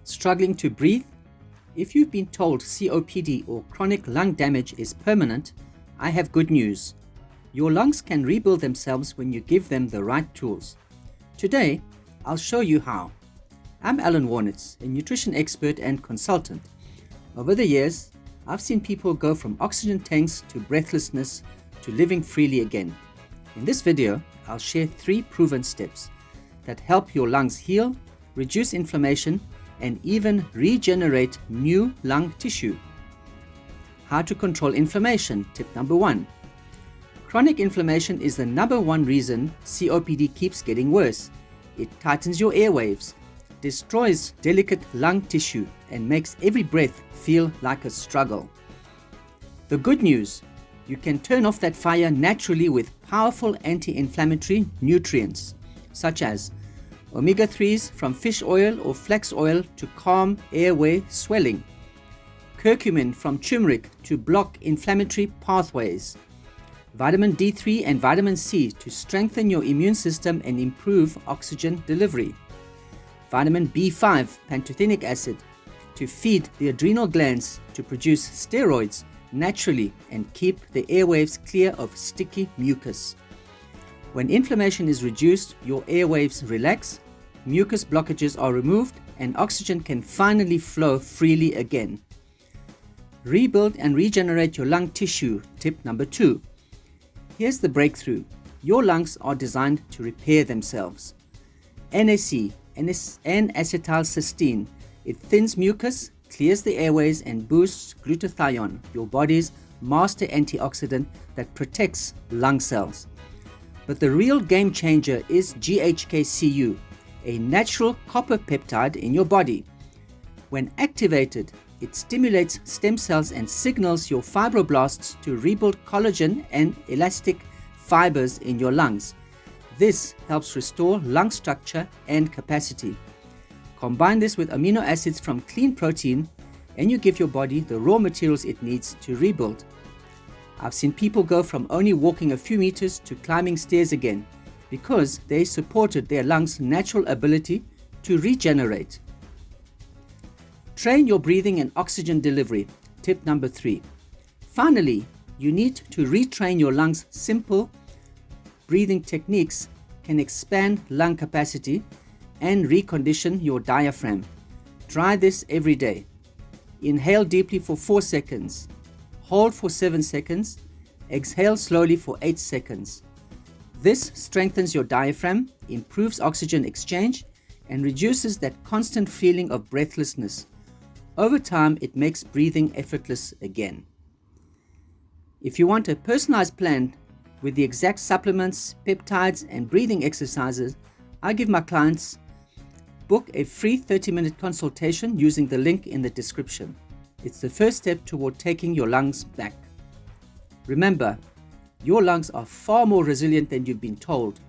Struggling to breathe? If you've been told COPD or chronic lung damage is permanent, I have good news. Your lungs can rebuild themselves when you give them the right tools. Today, I'll show you how. I'm Allan Wohrnitz, a nutrition expert and consultant. Over the years, I've seen people go from oxygen tanks to breathlessness to living freely again. In this video, I'll share 3 proven steps that help your lungs heal, reduce inflammation, and even regenerate new lung tissue. How to control inflammation. Tip number 1. Chronic inflammation is the number 1 reason COPD keeps getting worse. It tightens your airwaves, destroys delicate lung tissue, and makes every breath feel like a struggle. The good news, you can turn off that fire naturally with powerful anti-inflammatory nutrients, such as omega-3s from fish oil or flax oil to calm airway swelling, curcumin from turmeric to block inflammatory pathways, vitamin D3 and vitamin C to strengthen your immune system and improve oxygen delivery, vitamin B5 pantothenic acid to feed the adrenal glands to produce steroids naturally and keep the airwaves clear of sticky mucus. When inflammation is reduced, your airwaves relax, mucus blockages are removed, and oxygen can finally flow freely again. Rebuild and regenerate your lung tissue. Tip number 2. Here's the breakthrough. Your lungs are designed to repair themselves. NAC, N-acetylcysteine. It thins mucus, clears the airways, and boosts glutathione, your body's master antioxidant that protects lung cells. But the real game changer is GHK-Cu, a natural copper peptide in your body. When activated, it stimulates stem cells and signals your fibroblasts to rebuild collagen and elastic fibers in your lungs. This helps restore lung structure and capacity. Combine this with amino acids from clean protein, and you give your body the raw materials it needs to rebuild. I've seen people go from only walking a few meters to climbing stairs again, because they supported their lungs' natural ability to regenerate. Train your breathing and oxygen delivery. Tip number 3. Finally, you need to retrain your lungs. Simple breathing techniques can expand lung capacity and recondition your diaphragm. Try this every day. Inhale deeply for 4 seconds. Hold for 7 seconds. Exhale slowly for 8 seconds. This strengthens your diaphragm, improves oxygen exchange, and reduces that constant feeling of breathlessness. Over time, it makes breathing effortless again. If you want a personalized plan with the exact supplements, peptides, and breathing exercises, I give my clients book a free 30-minute consultation using the link in the description. It's the first step toward taking your lungs back. Remember, your lungs are far more resilient than you've been told.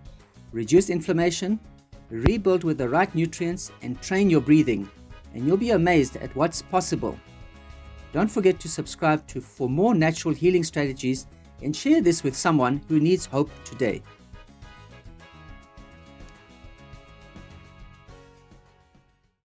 Reduce inflammation, rebuild with the right nutrients, and train your breathing, and you'll be amazed at what's possible. Don't forget to subscribe for more natural healing strategies and share this with someone who needs hope today.